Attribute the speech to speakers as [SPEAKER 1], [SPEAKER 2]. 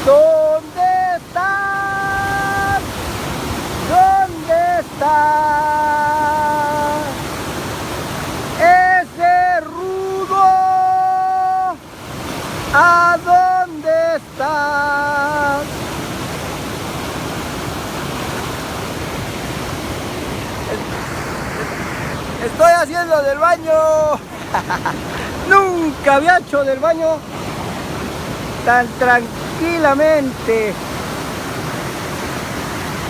[SPEAKER 1] ¿Dónde estás? ¿Dónde estás? Ese rudo, ¿a dónde estás? Estoy haciendo del baño. Nunca había hecho del baño tan tranquilamente.